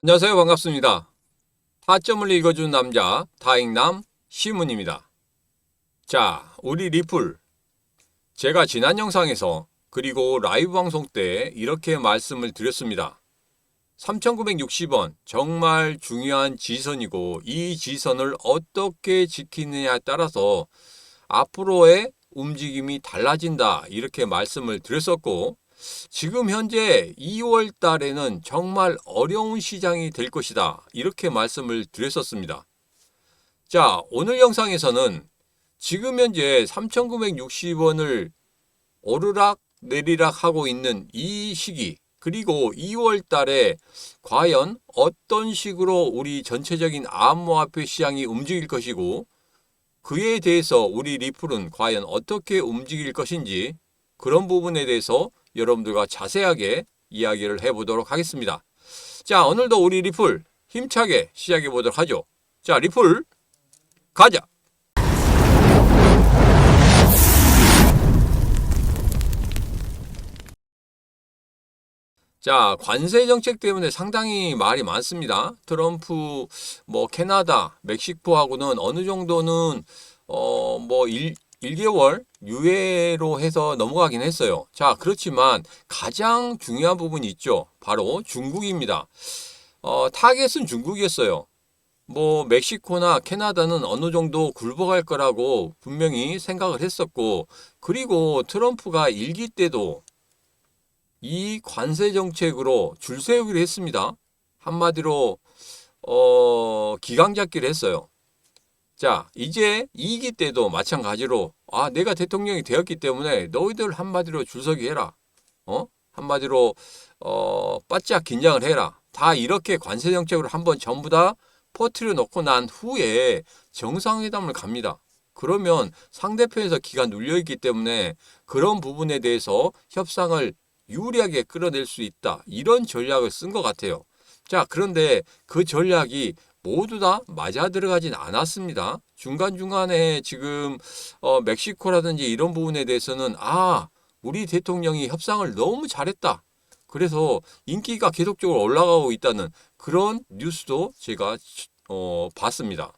안녕하세요. 반갑습니다. 타점을 읽어준 남자 다익남 시문입니다. 자, 우리 리플. 제가 지난 영상에서 그리고 라이브 방송 때 이렇게 말씀을 드렸습니다. 3,960원 정말 중요한 지선이고 이 지선을 어떻게 지키느냐에 따라서 앞으로의 움직임이 달라진다 이렇게 말씀을 드렸었고 지금 현재 2월 달에는 정말 어려운 시장이 될 것이다 이렇게 말씀을 드렸었습니다. 자, 오늘 영상에서는 지금 현재 3,960원을 오르락 내리락 하고 있는 이 시기 그리고 2월 달에 과연 어떤 식으로 우리 전체적인 암호화폐 시장이 움직일 것이고 그에 대해서 우리 리플은 과연 어떻게 움직일 것인지 그런 부분에 대해서 여러분들과 자세하게 이야기를 해보도록 하겠습니다. 자, 오늘도 우리 리플 힘차게 시작해 보도록 하죠. 자, 리플 가자! 자, 관세 정책 때문에 상당히 말이 많습니다. 트럼프, 캐나다, 멕시코하고는 어느 정도는, 1개월 유예로 해서 넘어가긴 했어요. 자, 그렇지만 가장 중요한 부분이 있죠. 바로 중국입니다. 타겟은 중국이었어요. 멕시코나 캐나다는 어느 정도 굴복할 거라고 분명히 생각을 했었고, 그리고 트럼프가 일기 때도 이 관세 정책으로 줄 세우기를 했습니다. 한마디로 기강 잡기를 했어요. 자, 이제 2기 때도 마찬가지로 내가 대통령이 되었기 때문에 너희들 한마디로 줄서기 해라. 한마디로 바짝 긴장을 해라. 다 이렇게 관세 정책으로 한번 전부 다 퍼뜨려 놓고 난 후에 정상회담을 갑니다. 그러면 상대편에서 기가 눌려 있기 때문에 그런 부분에 대해서 협상을 유리하게 끌어낼 수 있다. 이런 전략을 쓴 것 같아요. 자, 그런데 그 전략이 모두 다 맞아 들어가진 않았습니다. 중간중간에 지금 멕시코라든지 이런 부분에 대해서는 우리 대통령이 협상을 너무 잘했다. 그래서 인기가 계속적으로 올라가고 있다는 그런 뉴스도 제가 봤습니다.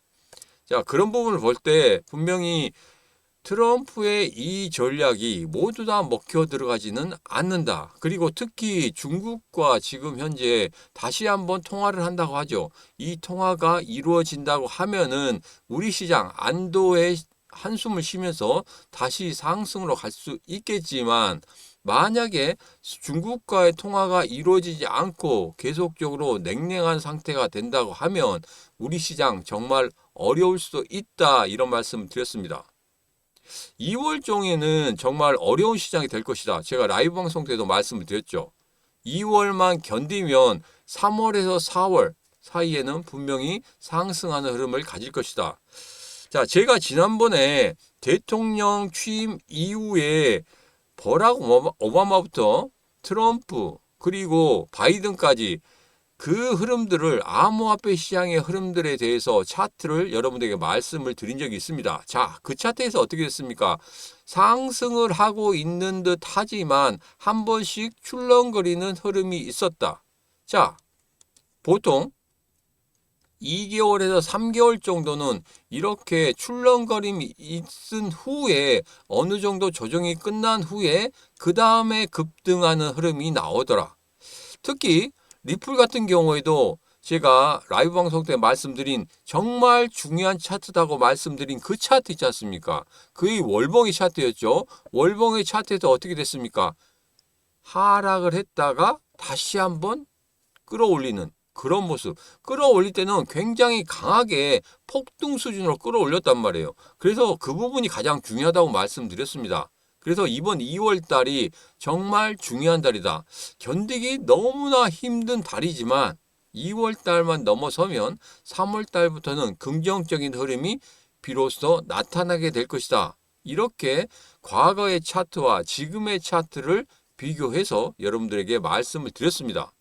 자, 그런 부분을 볼 때 분명히 트럼프의 이 전략이 모두 다 먹혀 들어가지는 않는다. 그리고 특히 중국과 지금 현재 다시 한번 통화를 한다고 하죠. 이 통화가 이루어진다고 하면은 우리 시장 안도의 한숨을 쉬면서 다시 상승으로 갈 수 있겠지만 만약에 중국과의 통화가 이루어지지 않고 계속적으로 냉랭한 상태가 된다고 하면 우리 시장 정말 어려울 수도 있다. 이런 말씀을 드렸습니다. 2월 중에는 정말 어려운 시장이 될 것이다. 제가 라이브 방송 때도 말씀을 드렸죠. 2월만 견디면 3월에서 4월 사이에는 분명히 상승하는 흐름을 가질 것이다. 자, 제가 지난번에 대통령 취임 이후에 버락 오바마부터 트럼프 그리고 바이든까지 그 흐름들을 암호화폐 시장의 흐름들에 대해서 차트를 여러분들에게 말씀을 드린 적이 있습니다. 자, 그 차트에서 어떻게 됐습니까? 상승을 하고 있는 듯 하지만 한 번씩 출렁거리는 흐름이 있었다. 자, 보통 2개월에서 3개월 정도는 이렇게 출렁거림이 있은 후에 어느 정도 조정이 끝난 후에 그 다음에 급등하는 흐름이 나오더라. 특히 리플 같은 경우에도 제가 라이브 방송 때 말씀드린 정말 중요한 차트다고 말씀드린 그 차트 있지 않습니까? 그의 월봉의 차트였죠. 월봉의 차트에서 어떻게 됐습니까? 하락을 했다가 다시 한번 끌어올리는 그런 모습. 끌어올릴 때는 굉장히 강하게 폭등 수준으로 끌어올렸단 말이에요. 그래서 그 부분이 가장 중요하다고 말씀드렸습니다. 그래서 이번 2월 달이 정말 중요한 달이다. 견디기 너무나 힘든 달이지만 2월 달만 넘어서면 3월 달부터는 긍정적인 흐름이 비로소 나타나게 될 것이다. 이렇게 과거의 차트와 지금의 차트를 비교해서 여러분들에게 말씀을 드렸습니다.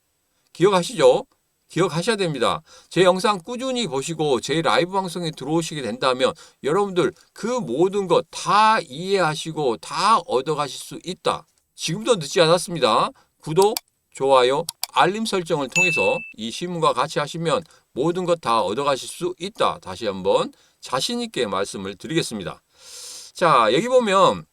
기억하시죠? 기억하셔야 됩니다. 제 영상 꾸준히 보시고 제 라이브 방송에 들어오시게 된다면 여러분들 그 모든 것 다 이해하시고 다 얻어가실 수 있다. 지금도 늦지 않았습니다. 구독, 좋아요 알림 설정을 통해서 이 시문과 같이 하시면 모든 것 다 얻어가실 수 있다. 다시 한번 자신 있게 말씀을 드리겠습니다. 자, 여기 보면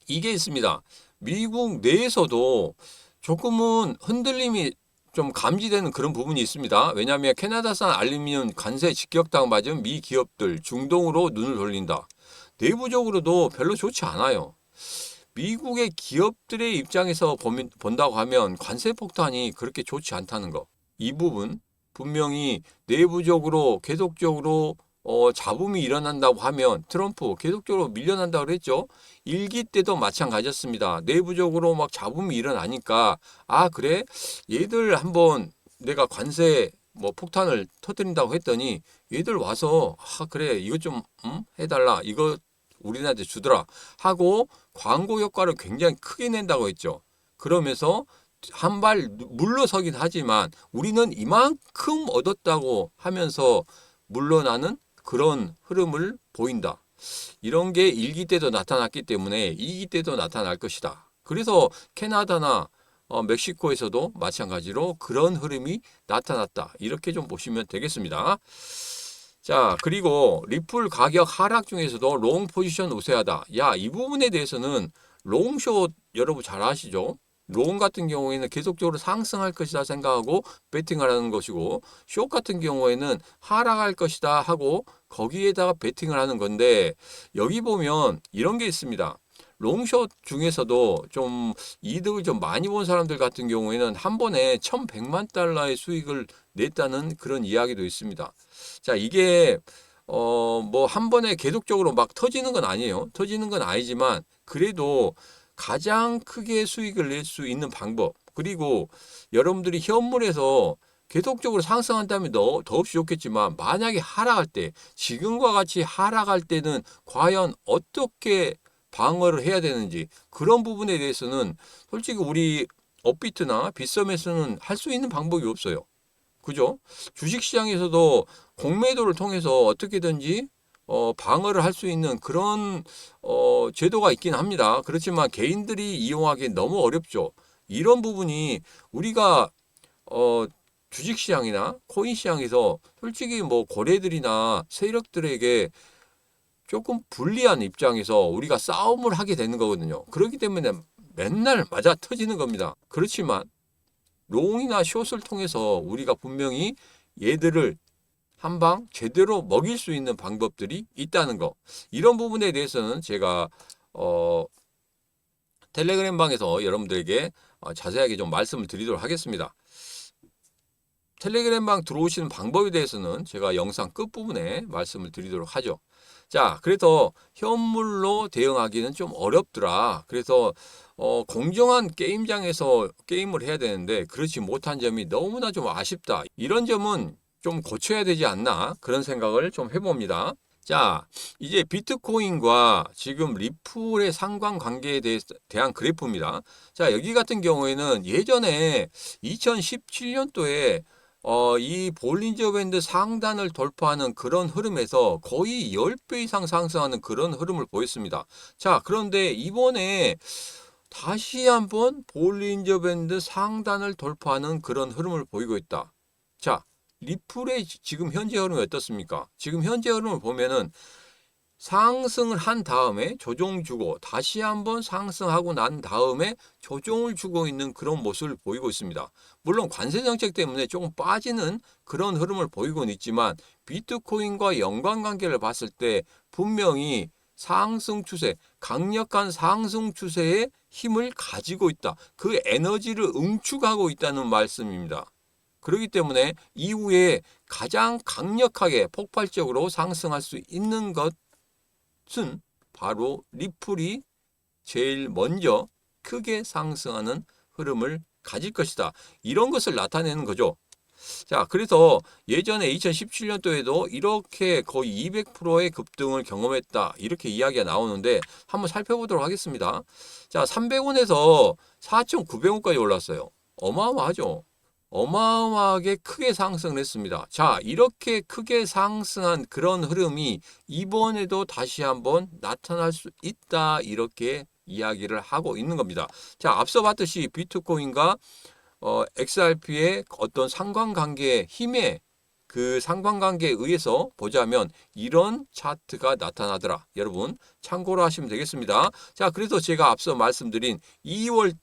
이게 있습니다. 미국 내에서도 조금은 흔들림이 좀 감지되는 그런 부분이 있습니다. 왜냐하면 캐나다산 알루미늄 관세 직격당 맞은 미 기업들 중동으로 눈을 돌린다. 내부적으로도 별로 좋지 않아요. 미국의 기업들의 입장에서 본다고 하면 관세 폭탄이 그렇게 좋지 않다는 거. 이 부분 분명히 내부적으로 계속적으로 잡음이 일어난다고 하면 트럼프 계속적으로 밀려난다고 그랬죠. 일기 때도 마찬가지였습니다. 내부적으로 막 잡음이 일어나니까 아 그래? 얘들 한번 내가 관세 뭐 폭탄을 터뜨린다고 했더니 얘들 와서 아 그래 이거 좀 해달라 이거 우리나라한테 주더라 하고 광고 효과를 굉장히 크게 낸다고 했죠. 그러면서 한 발 물러서긴 하지만 우리는 이만큼 얻었다고 하면서 물러나는 그런 흐름을 보인다. 이런 게 1기 때도 나타났기 때문에 2기 때도 나타날 것이다. 그래서 캐나다나 멕시코에서도 마찬가지로 그런 흐름이 나타났다. 이렇게 좀 보시면 되겠습니다. 자, 그리고 리플 가격 하락 중에서도 롱 포지션 우세하다. 야, 이 부분에 대해서는 롱숏 여러분 잘 아시죠? 롱 같은 경우에는 계속적으로 상승할 것이다 생각하고 베팅을 하는 것이고 숏 같은 경우에는 하락할 것이다 하고 거기에다가 베팅을 하는 건데 여기 보면 이런 게 있습니다. 롱숏 중에서도 좀 이득을 좀 많이 본 사람들 같은 경우에는 한 번에 1,100만 달러의 수익을 냈다는 그런 이야기도 있습니다. 자, 이게 뭐 한 번에 계속적으로 막 터지는 건 아니에요. 터지는 건 아니지만 그래도 가장 크게 수익을 낼 수 있는 방법. 그리고 여러분들이 현물에서 계속적으로 상승한다면 더없이 좋겠지만 만약에 하락할 때 지금과 같이 하락할 때는 과연 어떻게 방어를 해야 되는지 그런 부분에 대해서는 솔직히 우리 업비트나 빗썸에서는 할 수 있는 방법이 없어요. 그죠? 주식시장에서도 공매도를 통해서 어떻게든지 방어를 할 수 있는 그런 제도가 있긴 합니다. 그렇지만 개인들이 이용하기 너무 어렵죠. 이런 부분이 우리가 어, 주식시장이나 코인시장에서 솔직히 뭐 거래들이나 세력들에게 조금 불리한 입장에서 우리가 싸움을 하게 되는 거거든요. 그렇기 때문에 맨날 맞아 터지는 겁니다. 그렇지만 롱이나 숏을 통해서 우리가 분명히 얘들을 한 방 제대로 먹일 수 있는 방법들이 있다는 거. 이런 부분에 대해서는 제가 텔레그램 방에서 여러분들에게 자세하게 좀 말씀을 드리도록 하겠습니다. 텔레그램 방 들어오시는 방법에 대해서는 제가 영상 끝부분에 말씀을 드리도록 하죠. 자, 그래서 현물로 대응하기는 좀 어렵더라. 그래서 공정한 게임장에서 게임을 해야 되는데 그렇지 못한 점이 너무나 좀 아쉽다. 이런 점은 좀 고쳐야 되지 않나 그런 생각을 좀 해봅니다. 자, 이제 비트코인과 지금 리플의 상관관계에 대한 그래프입니다. 자, 여기 같은 경우에는 예전에 2017년도에 이 볼린저 밴드 상단을 돌파하는 그런 흐름에서 거의 10배 이상 상승하는 그런 흐름을 보였습니다. 자, 그런데 이번에 다시 한번 볼린저 밴드 상단을 돌파하는 그런 흐름을 보이고 있다. 자, 리플의 지금 현재 흐름이 어떻습니까? 지금 현재 흐름을 보면은 상승을 한 다음에 조정 주고 다시 한번 상승하고 난 다음에 조정을 주고 있는 그런 모습을 보이고 있습니다. 물론 관세 정책 때문에 조금 빠지는 그런 흐름을 보이고는 있지만 비트코인과 연관관계를 봤을 때 분명히 상승 추세, 강력한 상승 추세의 힘을 가지고 있다. 그 에너지를 응축하고 있다는 말씀입니다. 그렇기 때문에 이후에 가장 강력하게 폭발적으로 상승할 수 있는 것은 바로 리플이 제일 먼저 크게 상승하는 흐름을 가질 것이다. 이런 것을 나타내는 거죠. 자, 그래서 예전에 2017년도에도 이렇게 거의 200%의 급등을 경험했다. 이렇게 이야기가 나오는데 한번 살펴보도록 하겠습니다. 자, 300원에서 4,900원까지 올랐어요. 어마어마하죠. 어마어마하게 크게 상승을 했습니다. 자, 이렇게 크게 상승한 그런 흐름이 이번에도 다시 한번 나타날 수 있다. 이렇게 이야기를 하고 있는 겁니다. 자, 앞서 봤듯이 비트코인과 XRP의 어떤 상관관계의 힘에 그 상관관계에 의해서 보자면 이런 차트가 나타나더라. 여러분 참고로 하시면 되겠습니다. 자, 그래서 제가 앞서 말씀드린 2월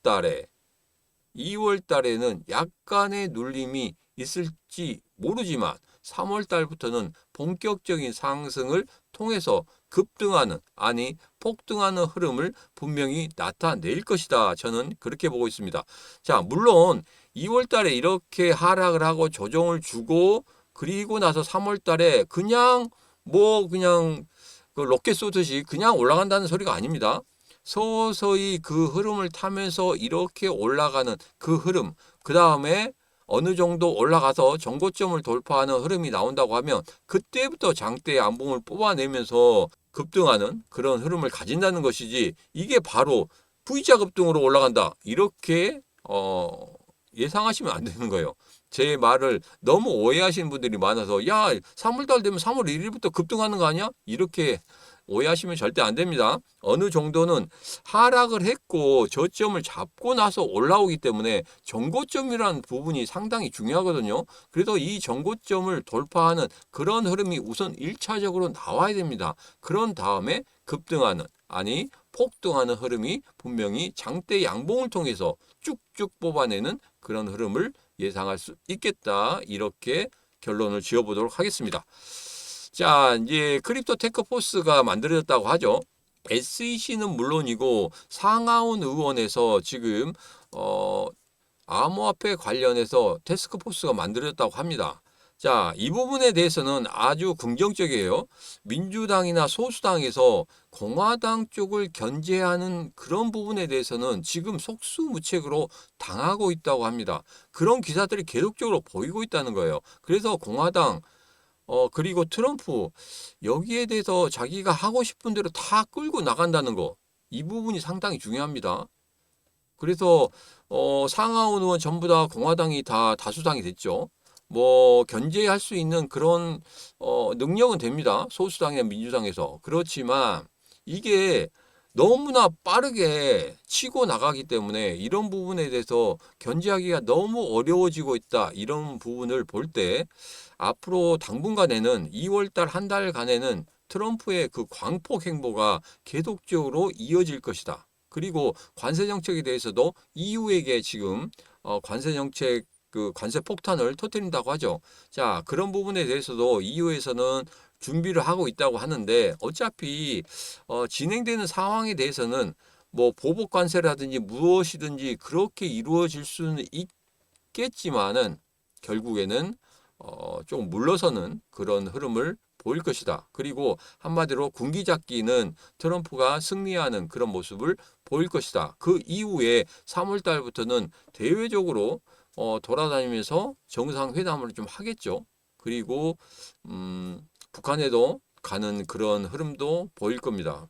달에는 약간의 눌림이 있을지 모르지만 3월 달부터는 본격적인 상승을 통해서 급등하는, 아니 폭등하는 흐름을 분명히 나타낼 것이다. 저는 그렇게 보고 있습니다. 자, 물론 2월 달에 이렇게 하락을 하고 조정을 주고 그리고 나서 3월 달에 그냥 그 로켓 쏘듯이 그냥 올라간다는 소리가 아닙니다. 서서히 그 흐름을 타면서 이렇게 올라가는 그 흐름, 그 다음에 어느 정도 올라가서 정고점을 돌파하는 흐름이 나온다고 하면 그때부터 장대의 안봉을 뽑아내면서 급등하는 그런 흐름을 가진다는 것이지, 이게 바로 V자 급등으로 올라간다 이렇게 예상하시면 안 되는 거예요. 제 말을 너무 오해하시는 분들이 많아서 야 3월달 되면 3월 1일부터 급등하는 거 아니야? 이렇게 오해하시면 절대 안 됩니다. 어느 정도는 하락을 했고 저점을 잡고 나서 올라오기 때문에 정고점이라는 부분이 상당히 중요하거든요. 그래서 이 정고점을 돌파하는 그런 흐름이 우선 1차적으로 나와야 됩니다. 그런 다음에 급등하는, 아니 폭등하는 흐름이 분명히 장대 양봉을 통해서 쭉쭉 뽑아내는 그런 흐름을 예상할 수 있겠다. 이렇게 결론을 지어보도록 하겠습니다. 자, 이제 크립토 테크포스가 만들어졌다고 하죠. SEC는 물론이고 상하원 의원에서 지금 암호화폐 관련해서 태스크포스가 만들어졌다고 합니다. 자, 이 부분에 대해서는 아주 긍정적이에요. 민주당이나 소수당에서 공화당 쪽을 견제하는 그런 부분에 대해서는 지금 속수무책으로 당하고 있다고 합니다. 그런 기사들이 계속적으로 보이고 있다는 거예요. 그래서 공화당 그리고 트럼프 여기에 대해서 자기가 하고 싶은 대로 다 끌고 나간다는 거, 이 부분이 상당히 중요합니다. 그래서 상하원 의원 전부 다 공화당이 다 다수당이 됐죠. 뭐 견제할 수 있는 그런 능력은 됩니다. 소수당이나 민주당에서. 그렇지만 이게 너무나 빠르게 치고 나가기 때문에 이런 부분에 대해서 견제하기가 너무 어려워지고 있다. 이런 부분을 볼 때 앞으로 당분간에는 2월 달 한 달간에는 트럼프의 그 광폭 행보가 계속적으로 이어질 것이다. 그리고 관세 정책에 대해서도 EU에게 지금 관세 정책 그 관세 폭탄을 터뜨린다고 하죠. 자, 그런 부분에 대해서도 EU에서는 준비를 하고 있다고 하는데 어차피 진행되는 상황에 대해서는 뭐 보복 관세라든지 무엇이든지 그렇게 이루어질 수는 있겠지만은 결국에는 좀 물러서는 그런 흐름을 보일 것이다. 그리고 한마디로 군기잡기는 트럼프가 승리하는 그런 모습을 보일 것이다. 그 이후에 3월 달부터는 대외적으로 돌아다니면서 정상회담을 좀 하겠죠. 그리고 북한에도 가는 그런 흐름도 보일 겁니다.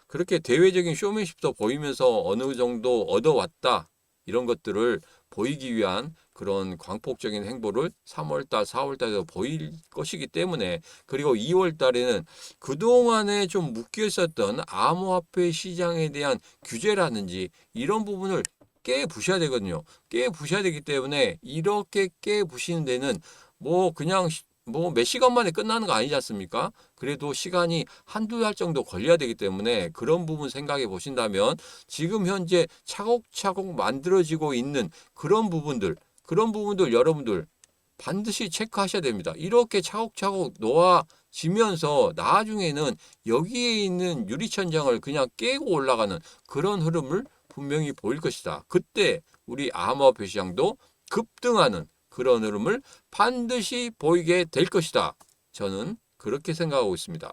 그렇게 대외적인 쇼맨십도 보이면서 어느 정도 얻어왔다. 이런 것들을 보이기 위한 그런 광폭적인 행보를 3월달, 4월달에도 보일 것이기 때문에, 그리고 2월달에는 그동안에 좀 묶여 있었던 암호화폐 시장에 대한 규제라든지 이런 부분을 깨부셔야 되거든요. 깨부셔야 되기 때문에 이렇게 깨부시는 데는 뭐 그냥 뭐 몇 시간 만에 끝나는 거 아니지 않습니까? 그래도 시간이 한두 달 정도 걸려야 되기 때문에 그런 부분 생각해 보신다면 지금 현재 차곡차곡 만들어지고 있는 그런 부분들 여러분들 반드시 체크하셔야 됩니다. 이렇게 차곡차곡 놓아지면서 나중에는 여기에 있는 유리천장을 그냥 깨고 올라가는 그런 흐름을 분명히 보일 것이다. 그때 우리 암호화폐 시장도 급등하는 그런 흐름을 반드시 보이게 될 것이다. 저는 그렇게 생각하고 있습니다.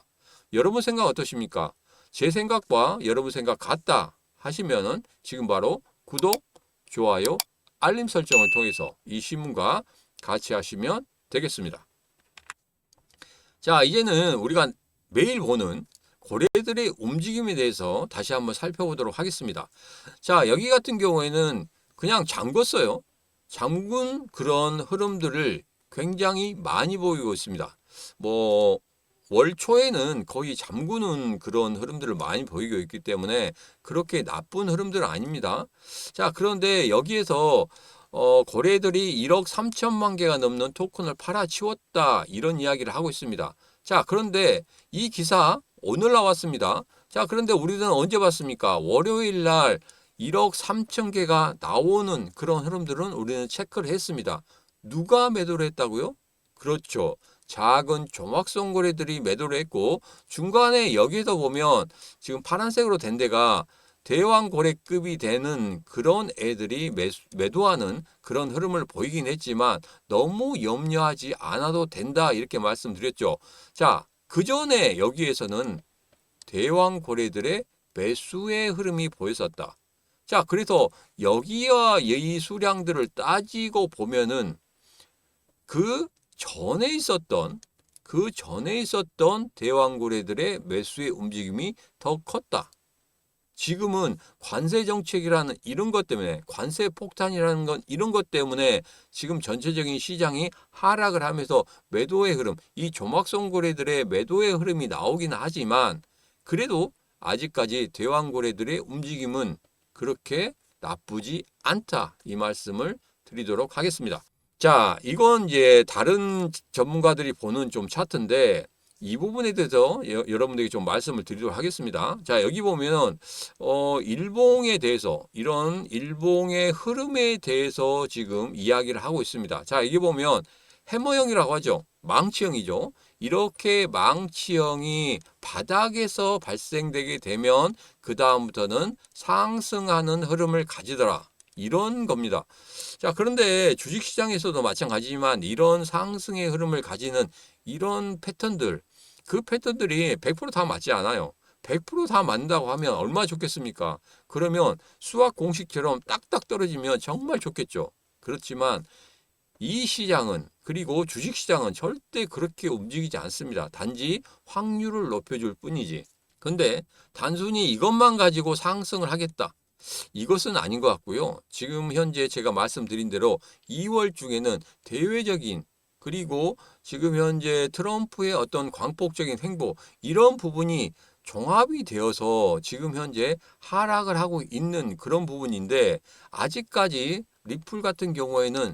여러분 생각 어떠십니까? 제 생각과 여러분 생각 같다 하시면은 지금 바로 구독, 좋아요, 알림 설정을 통해서 이 신문과 같이 하시면 되겠습니다. 자, 이제는 우리가 매일 보는 고래들의 움직임에 대해서 다시 한번 살펴보도록 하겠습니다. 자, 여기 같은 경우에는 그냥 잠궜어요. 잠근 그런 흐름들을 굉장히 많이 보이고 있습니다. 뭐 월 초에는 거의 잠그는 그런 흐름들을 많이 보이고 있기 때문에 그렇게 나쁜 흐름들은 아닙니다. 자, 그런데 여기에서 거래들이 1억 3천만 개가 넘는 토큰을 팔아치웠다. 이런 이야기를 하고 있습니다. 자, 그런데 이 기사 오늘 나왔습니다. 자, 그런데 우리는 언제 봤습니까? 월요일 날 1억 3천 개가 나오는 그런 흐름들은 우리는 체크를 했습니다. 누가 매도를 했다고요? 그렇죠. 작은 조막성 거래들이 매도를 했고 중간에 여기에서 보면 지금 파란색으로 된 데가 대왕 거래급이 되는 그런 애들이 매도하는 그런 흐름을 보이긴 했지만 너무 염려하지 않아도 된다 이렇게 말씀드렸죠. 자, 그 전에 여기에서는 대왕 거래들의 매수의 흐름이 보였었다. 자, 그래서 여기와 이 수량들을 따지고 보면은 그 전에 있었던 대왕 거래들의 매수의 움직임이 더 컸다. 지금은 관세 정책이라는 이런 것 때문에 관세 폭탄이라는 건 이런 것 때문에 지금 전체적인 시장이 하락을 하면서 매도의 흐름, 이 조막성 거래들의 매도의 흐름이 나오긴 하지만 그래도 아직까지 대왕 거래들의 움직임은 그렇게 나쁘지 않다. 이 말씀을 드리도록 하겠습니다. 자, 이건 이제 다른 전문가들이 보는 좀 차트인데 이 부분에 대해서 여러분들에게 좀 말씀을 드리도록 하겠습니다. 자, 여기 보면 일봉에 대해서 이런 일봉의 흐름에 대해서 지금 이야기를 하고 있습니다. 자, 여기 보면 해머형이라고 하죠. 망치형이죠. 이렇게 망치형이 바닥에서 발생되게 되면 그 다음부터는 상승하는 흐름을 가지더라. 이런 겁니다. 자, 그런데 주식시장에서도 마찬가지지만 이런 상승의 흐름을 가지는 이런 패턴들, 그 패턴들이 100%다 맞지 않아요. 100%다 맞는다고 하면 얼마나 좋겠습니까? 그러면 수학 공식처럼 딱딱 떨어지면 정말 좋겠죠. 그렇지만 이 시장은 그리고 주식시장은 절대 그렇게 움직이지 않습니다. 단지 확률을 높여줄 뿐이지. 근데 단순히 이것만 가지고 상승을 하겠다. 이것은 아닌 것 같고요. 지금 현재 제가 말씀드린 대로 2월 중에는 대외적인 그리고 지금 현재 트럼프의 어떤 광폭적인 행보 이런 부분이 종합이 되어서 지금 현재 하락을 하고 있는 그런 부분인데 아직까지 리플 같은 경우에는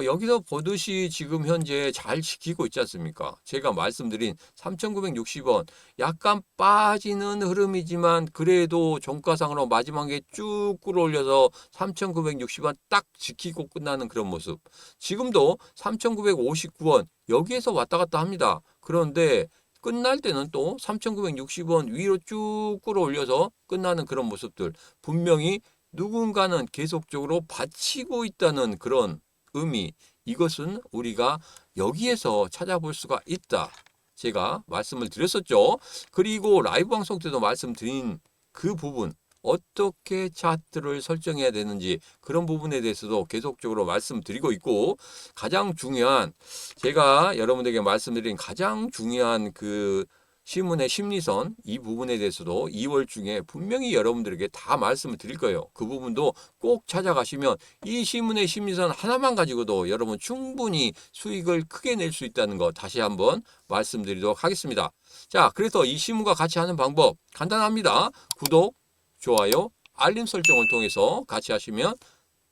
여기서 보듯이 지금 현재 잘 지키고 있지 않습니까? 제가 말씀드린 3,960원 약간 빠지는 흐름이지만 그래도 종가상으로 마지막에 쭉 끌어올려서 3,960원 딱 지키고 끝나는 그런 모습. 지금도 3,959원 여기에서 왔다 갔다 합니다. 그런데 끝날 때는 또 3,960원 위로 쭉 끌어올려서 끝나는 그런 모습들. 분명히 누군가는 계속적으로 받치고 있다는 그런 의미, 이것은 우리가 여기에서 찾아볼 수가 있다. 제가 말씀을 드렸었죠. 그리고 라이브 방송 때도 말씀드린 그 부분, 어떻게 차트를 설정해야 되는지 그런 부분에 대해서도 계속적으로 말씀드리고 있고 가장 중요한 제가 여러분들에게 말씀드린 가장 중요한 그 신문의 심리선 이 부분에 대해서도 2월 중에 분명히 여러분들에게 다 말씀을 드릴 거예요. 그 부분도 꼭 찾아가시면 이 신문의 심리선 하나만 가지고도 여러분 충분히 수익을 크게 낼 수 있다는 거 다시 한번 말씀드리도록 하겠습니다. 자, 그래서 이 신문과 같이 하는 방법 간단합니다. 구독, 좋아요, 알림 설정을 통해서 같이 하시면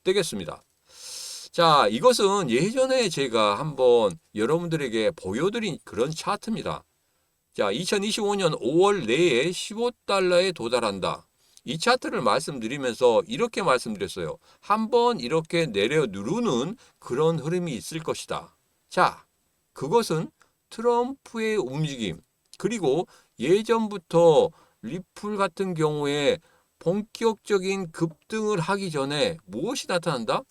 되겠습니다. 자, 이것은 예전에 제가 한번 여러분들에게 보여드린 그런 차트입니다. 자, 2025년 5월 내에 15달러에 도달한다. 이 차트를 말씀드리면서 이렇게 말씀드렸어요. 한번 이렇게 내려 누르는 그런 흐름이 있을 것이다. 자, 그것은 트럼프의 움직임, 그리고 예전부터 리플 같은 경우에 본격적인 급등을 하기 전에 무엇이 나타난다?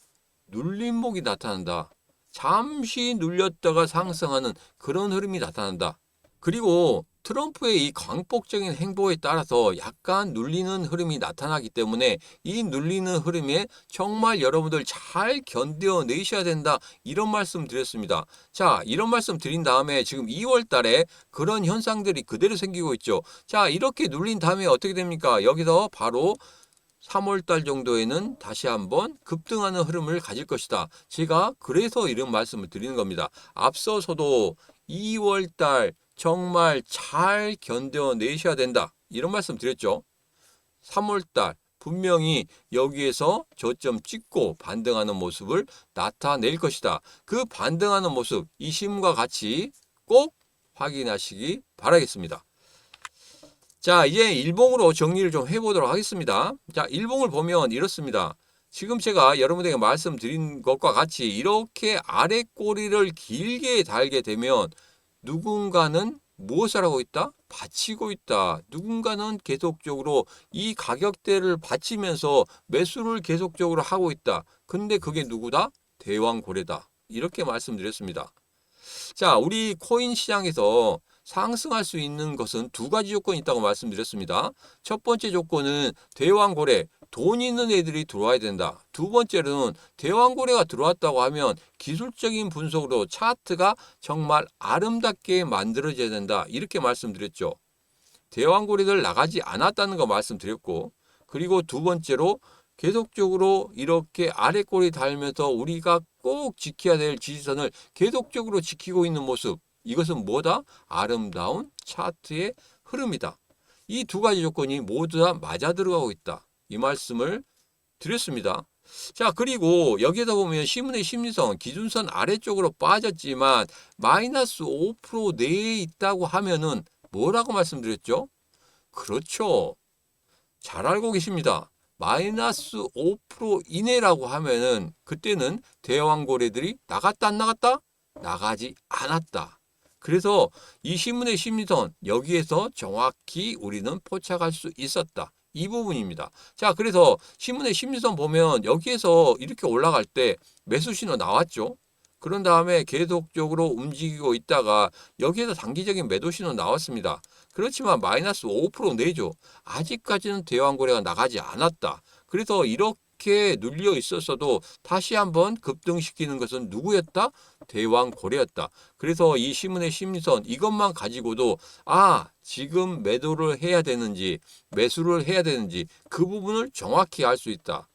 눌림목이 나타난다. 잠시 눌렸다가 상승하는 그런 흐름이 나타난다. 그리고 트럼프의 이 광폭적인 행보에 따라서 약간 눌리는 흐름이 나타나기 때문에 이 눌리는 흐름에 정말 여러분들 잘 견뎌내셔야 된다. 이런 말씀 드렸습니다. 자, 이런 말씀 드린 다음에 지금 2월 달에 그런 현상들이 그대로 생기고 있죠. 자, 이렇게 눌린 다음에 어떻게 됩니까? 여기서 바로 3월 달 정도에는 다시 한번 급등하는 흐름을 가질 것이다. 제가 그래서 이런 말씀을 드리는 겁니다. 앞서서도 2월 달 정말 잘 견뎌내셔야 된다. 이런 말씀 드렸죠. 3월 달 분명히 여기에서 저점 찍고 반등하는 모습을 나타낼 것이다. 그 반등하는 모습 이 신문과 같이 꼭 확인하시기 바라겠습니다. 자, 이제 일봉으로 정리를 좀 해보도록 하겠습니다. 자, 일봉을 보면 이렇습니다. 지금 제가 여러분에게 말씀드린 것과 같이 이렇게 아래 꼬리를 길게 달게 되면 누군가는 무엇을 하고 있다? 받치고 있다. 누군가는 계속적으로 이 가격대를 받치면서 매수를 계속적으로 하고 있다. 근데 그게 누구다? 대왕고래다. 이렇게 말씀드렸습니다. 자, 우리 코인 시장에서 상승할 수 있는 것은 두 가지 조건이 있다고 말씀드렸습니다. 첫 번째 조건은 대왕고래, 돈 있는 애들이 들어와야 된다. 두 번째로는 대왕고래가 들어왔다고 하면 기술적인 분석으로 차트가 정말 아름답게 만들어져야 된다. 이렇게 말씀드렸죠. 대왕고래들 나가지 않았다는 거 말씀드렸고, 그리고 두 번째로 계속적으로 이렇게 아래 꼬리 달면서 우리가 꼭 지켜야 될 지지선을 계속적으로 지키고 있는 모습. 이것은 뭐다? 아름다운 차트의 흐름이다. 이 두 가지 조건이 모두 다 맞아 들어가고 있다. 이 말씀을 드렸습니다. 자, 그리고 여기에다 보면 신문의 심리선 기준선 아래쪽으로 빠졌지만 마이너스 5% 내에 있다고 하면은 뭐라고 말씀드렸죠? 그렇죠. 잘 알고 계십니다. 마이너스 5% 이내라고 하면은 그때는 대왕고래들이 나갔다 안 나갔다? 나가지 않았다. 그래서 이 신문의 심리선 여기에서 정확히 우리는 포착할 수 있었다. 이 부분입니다. 자, 그래서 신문의 심리선 보면 여기에서 이렇게 올라갈 때 매수 신호 나왔죠. 그런 다음에 계속적으로 움직이고 있다가 여기에서 단기적인 매도 신호 나왔습니다. 그렇지만 마이너스 5% 내죠. 아직까지는 대왕고래가 나가지 않았다. 그래서 이렇게 눌려 있었어도 다시 한번 급등시키는 것은 누구였다? 대왕고래였다. 그래서 이 신문의 심리선 이것만 가지고도 지금 매도를 해야 되는지 매수를 해야 되는지 그 부분을 정확히 알 수 있다.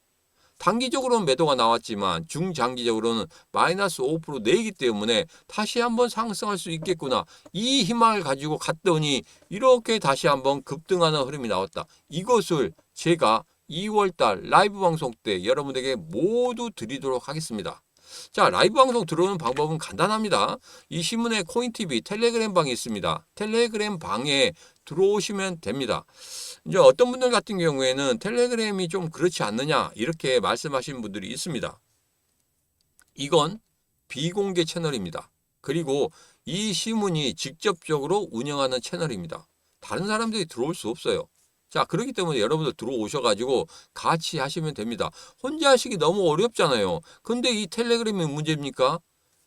단기적으로는 매도가 나왔지만 중장기적으로는 마이너스 5% 내기 때문에 다시 한번 상승할 수 있겠구나. 이 희망을 가지고 갔더니 이렇게 다시 한번 급등하는 흐름이 나왔다. 이것을 제가 2월달 라이브 방송 때 여러분에게 모두 드리도록 하겠습니다. 자, 라이브 방송 들어오는 방법은 간단합니다. 이 신문의 코인TV 텔레그램 방이 있습니다. 텔레그램 방에 들어오시면 됩니다. 이제 어떤 분들 같은 경우에는 텔레그램이 좀 그렇지 않느냐 이렇게 말씀하시는 분들이 있습니다. 이건 비공개 채널입니다. 그리고 이 신문이 직접적으로 운영하는 채널입니다. 다른 사람들이 들어올 수 없어요. 자, 그렇기 때문에 여러분들 들어오셔가지고 같이 하시면 됩니다. 혼자 하시기 너무 어렵잖아요. 근데 이 텔레그램이 문제입니까?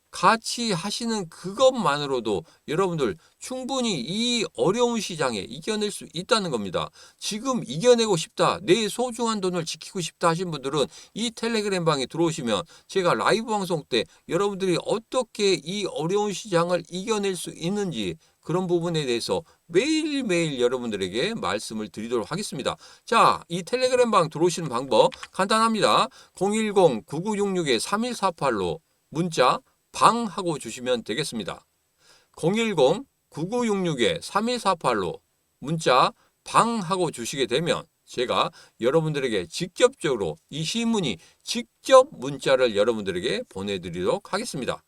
같이 하시는 그것만으로도 여러분들 충분히 이 어려운 시장에 이겨낼 수 있다는 겁니다. 지금 이겨내고 싶다, 내 소중한 돈을 지키고 싶다 하신 분들은 이 텔레그램 방에 들어오시면 제가 라이브 방송 때 여러분들이 어떻게 이 어려운 시장을 이겨낼 수 있는지 그런 부분에 대해서 매일매일 여러분들에게 말씀을 드리도록 하겠습니다. 자, 이 텔레그램 방 들어오시는 방법 간단합니다. 010-9966-3148로 문자 방 하고 주시면 되겠습니다. 010-9966-3148로 문자 방 하고 주시게 되면 제가 여러분들에게 직접적으로 이 신문이 직접 문자를 여러분들에게 보내드리도록 하겠습니다.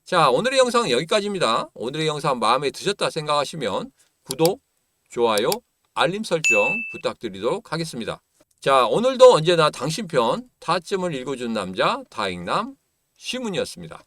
자, 오늘의 영상은 여기까지입니다. 오늘의 영상 마음에 드셨다 생각하시면 구독, 좋아요, 알림 설정 부탁드리도록 하겠습니다. 자, 오늘도 언제나 당신 편 타점을 읽어주는 남자 다익남 신문이었습니다.